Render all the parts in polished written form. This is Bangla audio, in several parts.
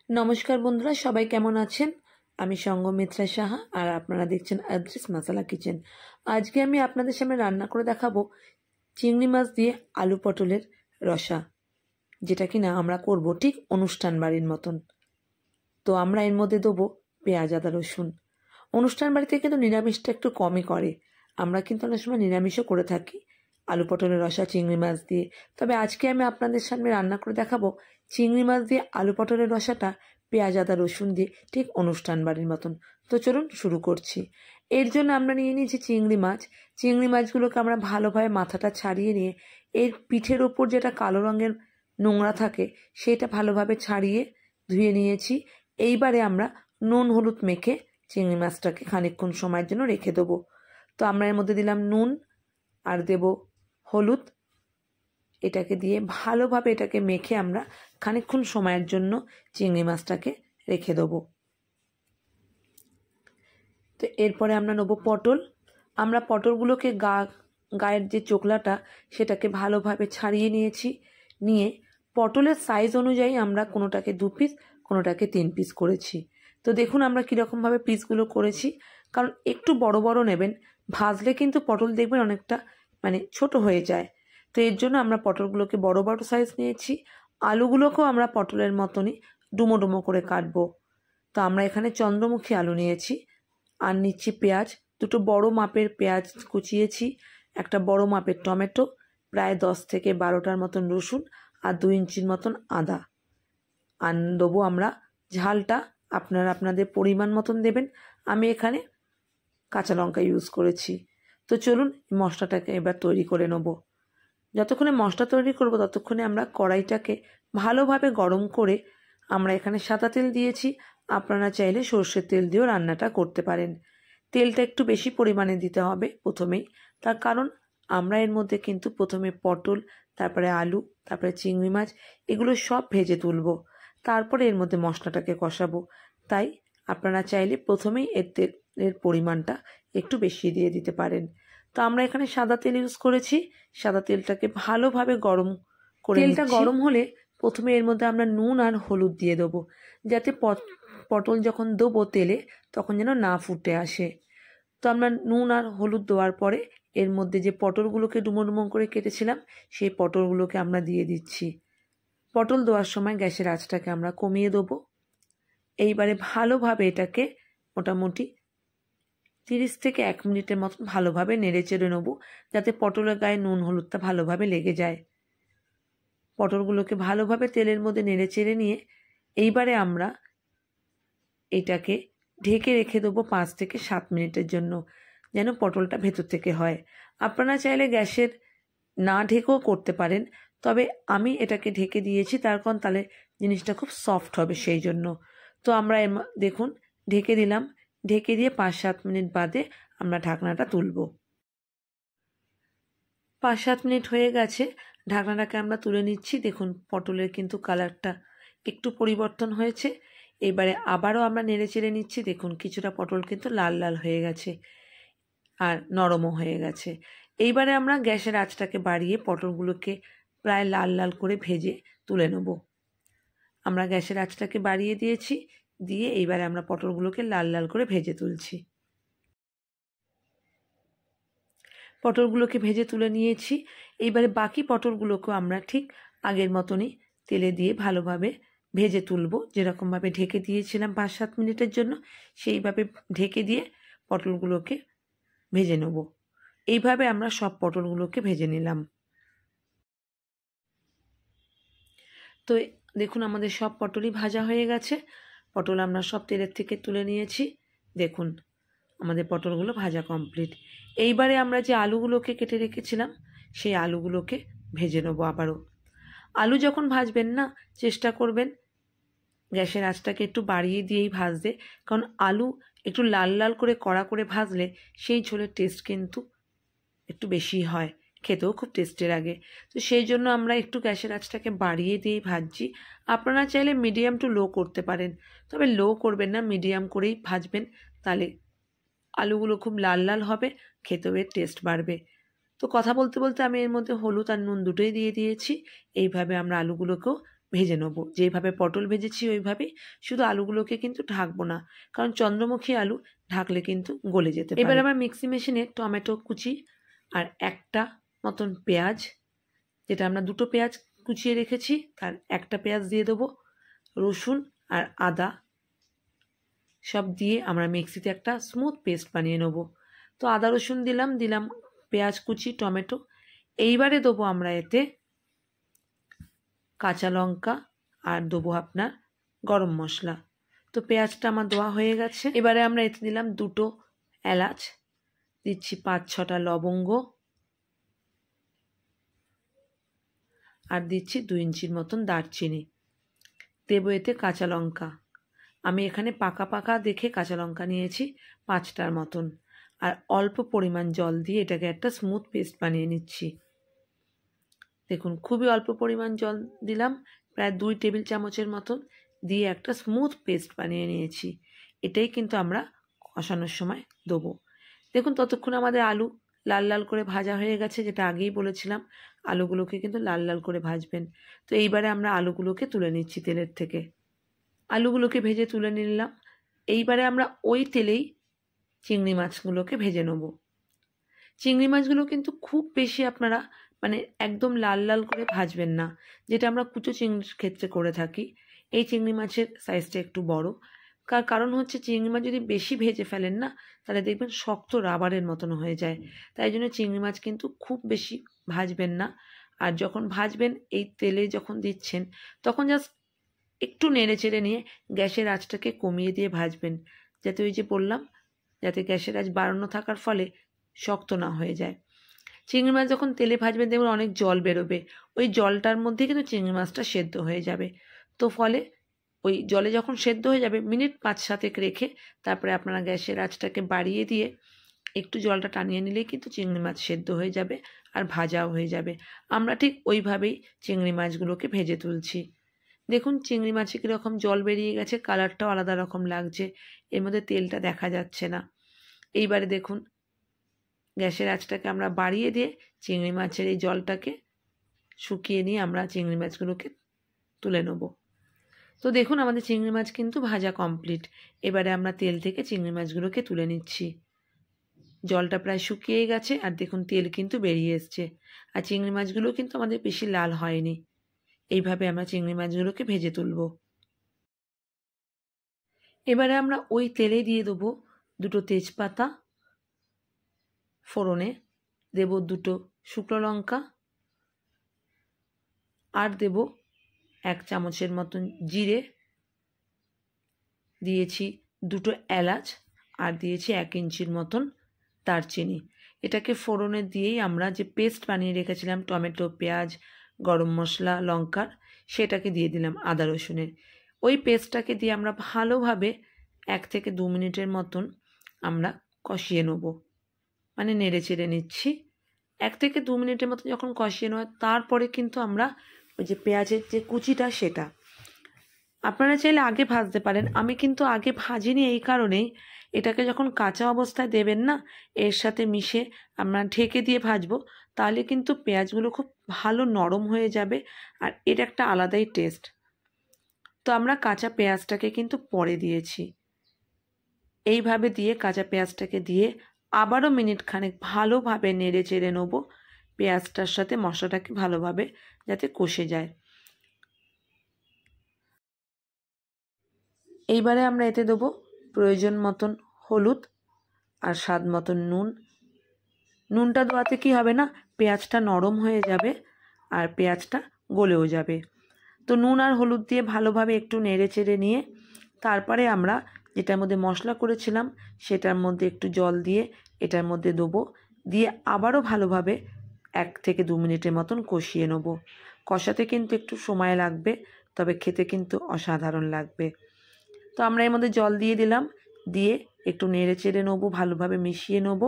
নমস্কার বন্ধুরা, সবাই কেমন আছেন? আমি সঙ্গমিত্রা সাহা আর আপনারা দেখছেন আদ্রিস মাসালা কিচেন। আজকে আমি আপনাদের সামনে রান্না করে দেখাবো চিংড়ি মাছ দিয়ে আলু পটলের রসা, যেটা কিনা আমরা করব ঠিক অনুষ্ঠান বাড়ির মতন। তো আমরা এর মধ্যে দেবো পেঁয়াজ, আদা, রসুন। অনুষ্ঠান বাড়িতে কিন্তু নিরামিষটা একটু কমই করে, আমরা কিন্তু অনেক সময় নিরামিষও করে থাকি আলু পটলের রসা চিংড়ি মাছ দিয়ে। তবে আজকে আমি আপনাদের সামনে রান্না করে দেখাবো চিংড়ি মাছ দিয়ে আলু পটলের রসাটা পেঁয়াজ, আদা, রসুন দিয়ে ঠিক অনুষ্ঠান বাড়ির মতন। তো চলুন শুরু করছি। এর জন্য আমরা নিয়ে নিয়েছি চিংড়ি মাছ। চিংড়ি মাছগুলোকে আমরা ভালোভাবে মাথাটা ছাড়িয়ে নিয়ে এর পিঠের ওপর যেটা কালো রঙের নোংরা থাকে সেটা ভালোভাবে ছাড়িয়ে ধুয়ে নিয়েছি। এইবারে আমরা নুন হলুদ মেখে চিংড়ি মাছটাকে খানিকক্ষণ সময়ের জন্য রেখে দেবো। তো আমরা এর মধ্যে দিলাম নুন আর দেব হলুদ। এটাকে দিয়ে ভালোভাবে এটাকে মেখে আমরা খানিকক্ষণ সময়ের জন্য চিংড়ি মাছটাকে রেখে দেবো। তো এরপরে আমরা নেবো পটল। আমরা পটলগুলোকে গায়ের যে চোকলাটা সেটাকে ভালোভাবে ছাড়িয়ে নিয়েছি। নিয়ে পটলের সাইজ অনুযায়ী আমরা কোনোটাকে 2 পিস, কোনোটাকে 3 পিস করেছি। তো দেখুন আমরা কীরকমভাবে পিসগুলো করেছি, কারণ একটু বড় বড় নেবেন, ভাজলে কিন্তু পটল দেখবেন অনেকটা ছোট হয়ে যায়। তো এর জন্য আমরা পটলগুলোকে বড় বড় সাইজ নিয়েছি। আলুগুলোকেও আমরা পটলের মতনই ডুমো ডুমো করে কাটবো। তো আমরা এখানে চন্দ্রমুখী আলু নিয়েছি আর নিচ্ছি পেঁয়াজ। 2টো বড় মাপের পেঁয়াজ কুচিয়েছি, একটা বড় মাপের টমেটো, প্রায় 10 থেকে 12টার মতন রসুন আর 2 ইঞ্চির মতন আদা। আর দেবো আমরা ঝালটা আপনারা আপনাদের পরিমাণ মতন দেবেন। আমি এখানে কাঁচা লঙ্কা ইউজ করেছি। তো চলুন মশলাটাকে এবার তৈরি করে নেব। যতক্ষণে মশলা তৈরি করব ততক্ষণে আমরা কড়াইটাকে ভালোভাবে গরম করে আমরা এখানে সাদা তেল দিয়েছি। আপনারা চাইলে সর্ষের তেল দিয়েও রান্নাটা করতে পারেন। তেলটা একটু বেশি পরিমাণে দিতে হবে প্রথমেই, তার কারণ আমরা এর মধ্যে কিন্তু প্রথমে পটল, তারপরে আলু, তারপরে চিংড়ি মাছ এগুলো সব ভেজে তুলব, তারপরে এর মধ্যে মশলাটাকে কষাবো। তাই আপনারা চাইলে প্রথমেই এর তেলের পরিমাণটা একটু বেশি দিয়ে দিতে পারেন। তো আমরা এখানে সাদা তেল ইউজ করেছি। সাদা তেলটাকে ভালোভাবে গরম করে তেলটা গরম হলে প্রথমে এর মধ্যে আমরা নুন আর হলুদ দিয়ে দেবো, যাতে পটল যখন দেবো তেলে তখন যেন না ফুটে আসে। তো আমরা নুন আর হলুদ দেওয়ার পরে এর মধ্যে যে পটলগুলোকে ডুমো ডুমো করে কেটেছিলাম সেই পটলগুলোকে আমরা দিয়ে দিচ্ছি। পটল দেওয়ার সময় গ্যাসের আঁচটাকে আমরা কমিয়ে দেবো। এইবারে ভালোভাবে এটাকে মোটামুটি 30 থেকে 1 মিনিটের মতন ভালোভাবে নেড়ে চেড়ে নেবো, যাতে পটলের গায়ে নুন হলুদটা ভালোভাবে লেগে যায়। পটলগুলোকে ভালোভাবে তেলের মধ্যে নেড়ে চেড়ে নিয়ে এইবারে আমরা এটাকে ঢেকে রেখে দেবো 5 থেকে 7 মিনিটের জন্য, যেন পটলটা ভেতর থেকে হয়। আপনারা চাইলে গ্যাসের না ঢেকেও করতে পারেন, তবে আমি এটাকে ঢেকে দিয়েছি, তার কারণ তাহলে জিনিসটা খুব সফট হবে সেই জন্য। তো আমরা দেখুন ঢেকে দিলাম। ঢেকে দিয়ে 5-7 মিনিট বাদে আমরা ঢাকনাটা তুলব। 5-7 মিনিট হয়ে গেছে, ঢাকনাটাকে আমরা তুলে নিচ্ছি। দেখুন পটলের কিন্তু কালারটা একটু পরিবর্তন হয়েছে। এবারে আবারও আমরা নেড়ে চেড়ে নিচ্ছি। দেখুন কিছুটা পটল কিন্তু লাল লাল হয়ে গেছে আর নরমও হয়ে গেছে। এইবারে আমরা গ্যাসের আঁচটাকে বাড়িয়ে পটলগুলোকে প্রায় লাল লাল করে ভেজে তুলে নেব। আমরা গ্যাসের আঁচটাকে বাড়িয়ে দিয়েছি, দিয়ে এইবারে আমরা পটলগুলোকে লাল লাল করে ভেজে তুলছি। পটলগুলোকে ভেজে তুলে নিয়েছি। এইবারে বাকি পটলগুলোকেও আমরা ঠিক আগের মতনই তেলে দিয়ে ভালোভাবে ভেজে তুলব। যেরকমভাবে ঢেকে দিয়েছিলাম 5-7 মিনিটের জন্য, সেইভাবে ঢেকে দিয়ে পটলগুলোকে ভেজে নেব। এইভাবে আমরা সব পটলগুলোকে ভেজে নিলাম। তো দেখুন আমাদের সব পটলই ভাজা হয়ে গেছে। পটল আমরা সব তেলের থেকে তুলে নিয়েছি। দেখুন আমাদের পটলগুলো ভাজা কমপ্লিট। এইবারে আমরা যে আলুগুলোকে কেটে রেখেছিলাম সেই আলুগুলোকে ভেজে নেবো আবারও। আলু যখন ভাজবেন না, চেষ্টা করবেন গ্যাসের আঁচটাকে একটু বাড়িয়ে দিয়েই ভাজতে, কারণ আলু একটু লাল লাল করে কড়া করে ভাজলে সেই ঝোলের টেস্ট কিন্তু একটু বেশি হয়, খেতেও খুব টেস্টের লাগে। তো সেই জন্য আমরা একটু গ্যাসের আঁচটাকে বাড়িয়ে দিয়েই ভাজছি। আপনারা চাইলে মিডিয়াম টু লো করতে পারেন, তবে লো করবেন না, মিডিয়াম করেই ভাজবেন, তাহলে আলুগুলো খুব লাল লাল হবে, খেতেও এর টেস্ট বাড়বে। তো কথা বলতে বলতে আমি এর মধ্যে হলুদ আর নুন দুটোই দিয়ে দিয়েছি। এইভাবে আমরা আলুগুলোকেও ভেজে নেব। যেইভাবে পটল ভেজেছি ওইভাবেই, শুধু আলুগুলোকে কিন্তু ঢাকবো না, কারণ চন্দ্রমুখী আলু ঢাকলে কিন্তু গলে যেতে পারে। এবার আবার মিক্সি মেশিনে টমেটো কুচি আর একটা মতন পেঁয়াজ, যেটা আমরা দুটো পেঁয়াজ কুচিয়ে রেখেছি তার একটা পেঁয়াজ দিয়ে দেবো, রসুন আর আদা সব দিয়ে আমরা মিক্সিতে একটা স্মুথ পেস্ট বানিয়ে নেব। তো আদা রসুন দিলাম, পেঁয়াজ কুচি, টমেটো। এইবারে দেবো আমরা এতে কাঁচা লঙ্কা আর দেবো আপনার গরম মশলা। তো পেঁয়াজটা আমার দেওয়া হয়ে গেছে। এবারে আমরা এতে দিলাম দুটো এলাচ, দিচ্ছি 5-6টা লবঙ্গ, আর দিচ্ছি 2 ইঞ্চির মতন দারচিনি। দেবো এতে কাঁচা লঙ্কা, আমি এখানে পাকা পাকা দেখে কাঁচা লঙ্কা নিয়েছি 5টার মতন, আর অল্প পরিমাণ জল দিয়ে এটাকে একটা স্মুথ পেস্ট বানিয়ে নিচ্ছি। দেখুন খুবই অল্প পরিমাণ জল দিলাম, প্রায় 2 টেবিল চামচের মতন দিয়ে একটা স্মুথ পেস্ট বানিয়ে নিয়েছি। এটাই কিন্তু আমরা কষানোর সময় দেবো। দেখুন ততক্ষণ আমাদের আলু লাল লাল করে ভাজা হয়ে গেছে, যেটা আগেই বলেছিলাম আলুগুলোকে কিন্তু লাল লাল করে ভাজবেন। তো এইবারে আমরা আলুগুলোকে তুলে নিচ্ছি তেলের থেকে। আলুগুলোকে ভেজে তুলে নিলাম। এইবারে আমরা ওই তেলেই চিংড়ি মাছগুলোকে ভেজে নেব। চিংড়ি মাছগুলো কিন্তু খুব বেশি আপনারা মানে একদম লাল লাল করে ভাজবেন না, যেটা আমরা কুচো চিংড়ির ক্ষেত্রে করে থাকি। এই চিংড়ি মাছের সাইজটা একটু বড়, কারণ হচ্ছে চিংড়ি মাছ যদি বেশি ভেজে ফেলেন না তাহলে দেখবেন শক্ত রাবারের মতন হয়ে যায়। তাই জন্য চিংড়ি মাছ কিন্তু খুব বেশি ভাজবেন না। আর যখন ভাজবেন এই তেলে যখন দিচ্ছেন তখন জাস্ট একটু নেড়ে চেড়ে নিয়ে গ্যাসের আঁচটাকে কমিয়ে দিয়ে ভাজবেন, যাতে ওই যে বললাম যাতে গ্যাসের আঁচ বাড়ানো থাকার ফলে শক্ত না হয়ে যায়। চিংড়ি মাছ যখন তেলে ভাজবেন দেখবেন অনেক জল বেরোবে, ওই জলটার মধ্যে কিন্তু চিংড়ি মাছটা সেদ্ধ হয়ে যাবে। তো ফলে ওই জলে যখন সেদ্ধ হয়ে যাবে মিনিট 5-7 রেখে তারপরে আপনারা গ্যাসের আঁচটাকে বাড়িয়ে দিয়ে একটু জলটা টানিয়ে নিলেই কিন্তু চিংড়ি মাছ সেদ্ধ হয়ে যাবে আর ভাজাও হয়ে যাবে। আমরা ঠিক ওইভাবেই চিংড়ি মাছগুলোকে ভেজে তুলছি। দেখুন চিংড়ি মাছে কীরকম জল বেরিয়ে গেছে, কালারটাও আলাদা রকম লাগছে, এর মধ্যে তেলটা দেখা যাচ্ছে না। এইবারে দেখুন গ্যাসের আঁচটাকে আমরা বাড়িয়ে দিয়ে চিংড়ি মাছের এই জলটাকে শুকিয়ে নিয়ে আমরা চিংড়ি মাছগুলোকে তুলে নেব। তো দেখুন আমাদের চিংড়ি মাছ কিন্তু ভাজা কমপ্লিট। এবারে আমরা তেল থেকে চিংড়ি মাছগুলোকে তুলে নিচ্ছি। জলটা প্রায় শুকিয়ে গেছে আর দেখুন তেল কিন্তু বেরিয়ে এসছে, আর চিংড়ি মাছগুলো কিন্তু আমাদের বেশি লাল হয়নি। এইভাবে আমরা চিংড়ি মাছগুলোকে ভেজে তুলব। এবারে আমরা ওই তেলে দিয়ে দেবো 2টো তেজপাতা, ফোড়নে দেব 2টো শুকনো লঙ্কা, আর দেব 1 চামচের মতন জিরে, দিয়েছি 2টো এলাচ, আর দিয়েছি 1 ইঞ্চির মতন দারচিনি। এটাকে ফোড়নে দিয়েই আমরা যে পেস্ট বানিয়ে রেখেছিলাম টমেটো, পেঁয়াজ, গরম মশলা, লঙ্কার, সেটাকে দিয়ে দিলাম আদা রসুনের। ওই পেস্টটাকে দিয়ে আমরা ভালোভাবে 1 থেকে 2 মিনিটের মতন আমরা কষিয়ে নেব, মানে নেড়ে চেড়ে নিচ্ছি। 1 থেকে 2 মিনিটের মতো যখন কষিয়ে নেওয়া তারপরে কিন্তু আমরা ওই যে পেঁয়াজের যে কুচিটা সেটা আপনারা চাইলে আগে ভাজতে পারেন। আমি কিন্তু আগে ভাজিনি এই কারণেই, এটাকে যখন কাঁচা অবস্থায় দেবেন না এর সাথে মিশে আমরা ঢেকে দিয়ে ভাজবো, তাহলে কিন্তু পেঁয়াজগুলো খুব ভালো নরম হয়ে যাবে আর এর একটা আলাদাই টেস্ট। তো আমরা কাঁচা পেঁয়াজটাকে কিন্তু পরে দিয়েছি। এইভাবে দিয়ে কাঁচা পেঁয়াজটাকে দিয়ে আবারও মিনিট খানেক ভালোভাবে নেড়ে চেড়ে নেব, পেঁয়াজটার সাথে মশলাটাকে ভালোভাবে যাতে কষে যায়। এইবারে আমরা এতে দেবো প্রয়োজন মতন হলুদ আর স্বাদ মতন নুন। নুনটা দেওয়াতে কি হবে না, পেঁয়াজটা নরম হয়ে যাবে আর পেঁয়াজটা গলেও যাবে। তো নুন আর হলুদ দিয়ে ভালোভাবে একটু নেড়ে চেড়ে নিয়ে তারপরে আমরা যেটার মধ্যে মশলা করেছিলাম সেটার মধ্যে একটু জল দিয়ে এটার মধ্যে দেবো, দিয়ে আবারও ভালোভাবে 1 থেকে 2 মিনিটের মতন কষিয়ে নেব। কষাতে কিন্তু একটু সময় লাগবে, তবে খেতে কিন্তু অসাধারণ লাগবে। তো আমরা এর মধ্যে জল দিয়ে দিলাম, দিয়ে একটু নেড়ে চেড়ে নেবো, ভালোভাবে মিশিয়ে নেব।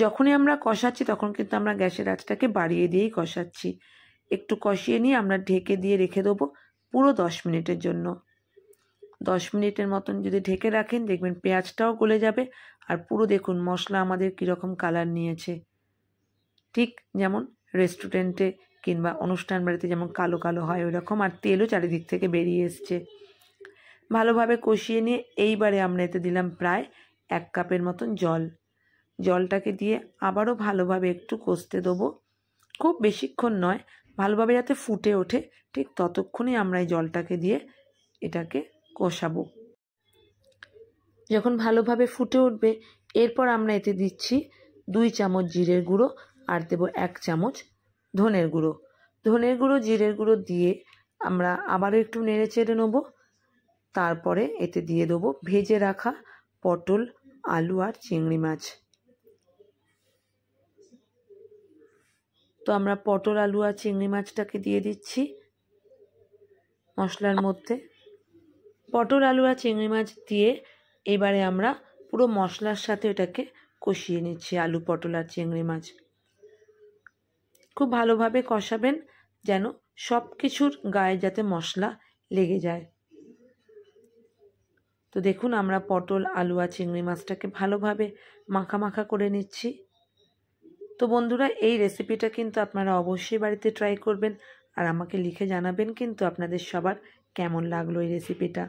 যখনই আমরা কষাচ্ছি তখন কিন্তু আমরা গ্যাসের আঁচটাকে বাড়িয়ে দিয়েই কষাচ্ছি। একটু কষিয়ে নিয়ে আমরা ঢেকে দিয়ে রেখে দেবো পুরো 10 মিনিটের জন্য। 10 মিনিটের মতন যদি ঢেকে রাখেন দেখবেন পেঁয়াজটাও গলে যাবে আর পুরো দেখুন মশলা আমাদের কীরকম কালার নিয়েছে, ঠিক যেমন রেস্টুরেন্টে কিংবা অনুষ্ঠান বাড়িতে যেমন কালো কালো হয় ওইরকম, আর তেলও চারিদিক থেকে বেরিয়ে এসছে। ভালোভাবে কষিয়ে নিয়ে এইবারে আমরা এতে দিলাম প্রায় 1 কাপের মতন জল। জলটাকে দিয়ে আবারও ভালোভাবে একটু কষতে দেবো, খুব বেশিক্ষণ নয়, ভালোভাবে যাতে ফুটে ওঠে ঠিক ততক্ষণই আমরা এই জলটাকে দিয়ে এটাকে কষাবো। যখন ভালোভাবে ফুটে উঠবে এরপর আমরা এতে দিচ্ছি 2 চামচ জিরের গুঁড়ো আর দেবো 1 চামচ ধনের গুঁড়ো। ধনের গুঁড়ো জিরের গুঁড়ো দিয়ে আমরা আবারও একটু নেড়ে চেড়ে নেবো। তারপরে এতে দিয়ে দেবো ভেজে রাখা পটল, আলু আর চিংড়ি মাছ। তো আমরা পটল, আলু আর চিংড়ি মাছটাকে দিয়ে দিচ্ছি মশলার মধ্যে। পটল, আলু আর চিংড়ি মাছ দিয়ে এবারে আমরা পুরো মশলার সাথে এটাকে কষিয়ে নিচ্ছি। আলু, পটল আর চিংড়ি মাছ খুব ভালোভাবে কষাবেন যেন সব কিছুর গায়ে যাতে মশলা লেগে যায়। তো দেখুন আমরা পটল, আলু আর চিংড়ি মাছটাকে ভালোভাবে মাখা মাখা করে নিচ্ছি। তো বন্ধুরা, এই রেসিপিটা কিন্তু আপনারা অবশ্যই বাড়িতে ট্রাই করবেন আর আমাকে লিখে জানাবেন কিন্তু আপনাদের সবার কেমন লাগলো এই রেসিপিটা।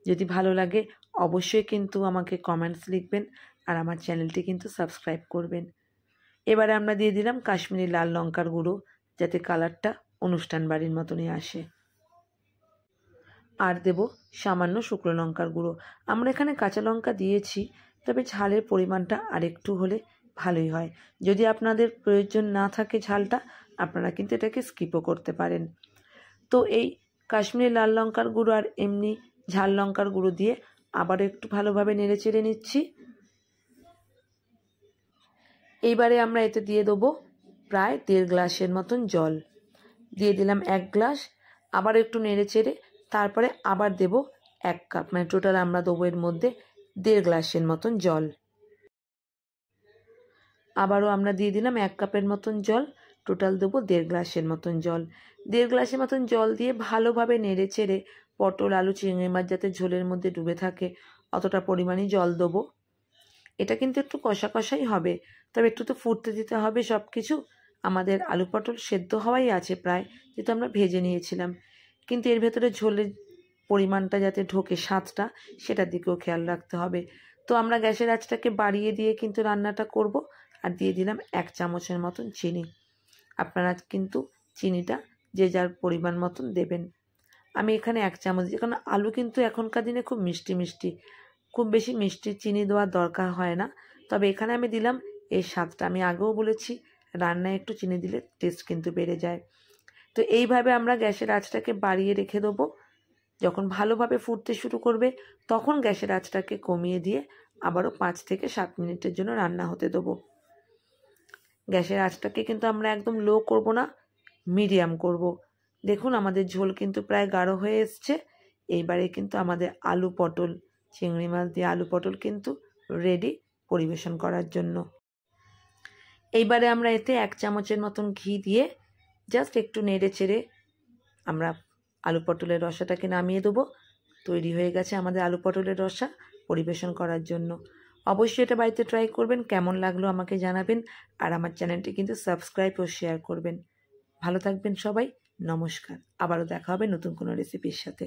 যদি ভালো লাগে অবশ্যই কিন্তু আমাকে কমেন্টস লিখবেন আর আমার চ্যানেলটি কিন্তু সাবস্ক্রাইব করবেন। এবারে আমরা দিয়ে দিলাম কাশ্মীরি লাল লঙ্কার গুঁড়ো, যাতে কালারটা অনুষ্ঠান বাড়ির মতনই আসে। আর দেব সামান্য শুকনো লঙ্কার গুঁড়ো। আমরা এখানে কাঁচা লঙ্কা দিয়েছি, তবে ঝালের পরিমাণটা আরেকটু হলে ভালোই হয়। যদি আপনাদের প্রয়োজন না থাকে ঝালটা, আপনারা কিন্তু এটাকে স্কিপও করতে পারেন। তো এই কাশ্মীরি লাল লঙ্কার গুঁড়ো আর এমনি ঝাল লঙ্কার গুঁড়ো দিয়ে আবারও একটু ভালোভাবে নেড়ে চেড়ে নিচ্ছি। এইবারে আমরা এতে দিয়ে দেবো প্রায় 1.5 গ্লাসের মতন জল। দিয়ে দিলাম 1 গ্লাস, আবার একটু নেড়ে চেড়ে তারপরে আবার দেব 1 কাপ, মানে টোটাল আমরা দেবো এর মধ্যে 1.5 গ্লাসের মতন জল। আবারও আমরা দিয়ে দিলাম 1 কাপের মতন জল, টোটাল দেবো 1.5 গ্লাসের মতন জল। 1.5 গ্লাসের মতন জল দিয়ে ভালোভাবে নেড়ে চেড়ে পটল, আলু, চিংড়ি মাছ যাতে ঝোলের মধ্যে ডুবে থাকে অতটা পরিমাণই জল দেবো। এটা কিন্তু একটু কষা কষাই হবে, তবে একটু তো ফুটতে দিতে হবে সব কিছু। আমাদের আলু পটল সেদ্ধ হওয়াই আছে প্রায়, যেহেতু আমরা ভেজে নিয়েছিলাম, কিন্তু এর ভেতরে ঝোলের পরিমাণটা যাতে ঢোকে, স্বাদটা, সেটার দিকেও খেয়াল রাখতে হবে। তো আমরা গ্যাসের আঁচটাকে বাড়িয়ে দিয়ে কিন্তু রান্নাটা করব। আর দিয়ে দিলাম 1 চামচের মতন চিনি। আপনারা কিন্তু চিনিটা যে যার পরিমাণ মতন দেবেন। আমি এখানে 1 চামচ, কারণ আলু কিন্তু এখনকার দিনে খুব মিষ্টি মিষ্টি, খুব বেশি মিষ্টি চিনি দেওয়ার দরকার হয় না, তবে এখানে আমি দিলাম এই স্বাদটা। আমি আগেও বলেছি রান্নায় একটু চিনি দিলে টেস্ট কিন্তু বেড়ে যায়। তো এইভাবে আমরা গ্যাসের আঁচটাকে বাড়িয়ে রেখে দেবো। যখন ভালোভাবে ফুটতে শুরু করবে তখন গ্যাসের আঁচটাকে কমিয়ে দিয়ে আবারও 5 থেকে 7 মিনিটের জন্য রান্না হতে দেবো। গ্যাসের আঁচটাকে কিন্তু আমরা একদম লো করব না, মিডিয়াম করব। দেখুন আমাদের ঝোল কিন্তু প্রায় গাঢ় হয়ে এসছে। এইবারে কিন্তু আমাদের আলু পটল চিংড়ি মাছ দিয়ে আলু পটল কিন্তু রেডি পরিবেশন করার জন্য। এইবারে আমরা এতে 1 চামচের মতন ঘি দিয়ে জাস্ট একটু নেড়ে চেড়ে আমরা আলু পটলের রসাটাকে নামিয়ে দেবো। তৈরি হয়ে গেছে আমাদের আলু পটলের রসা পরিবেশন করার জন্য। অবশ্যই এটা বাড়িতে ট্রাই করবেন, কেমন লাগলো আমাকে জানাবেন আর আমার চ্যানেলটি কিন্তু সাবস্ক্রাইব ও শেয়ার করবেন। ভালো থাকবেন সবাই, নমস্কার। আবারও দেখা হবে নতুন কোনো রেসিপির সাথে।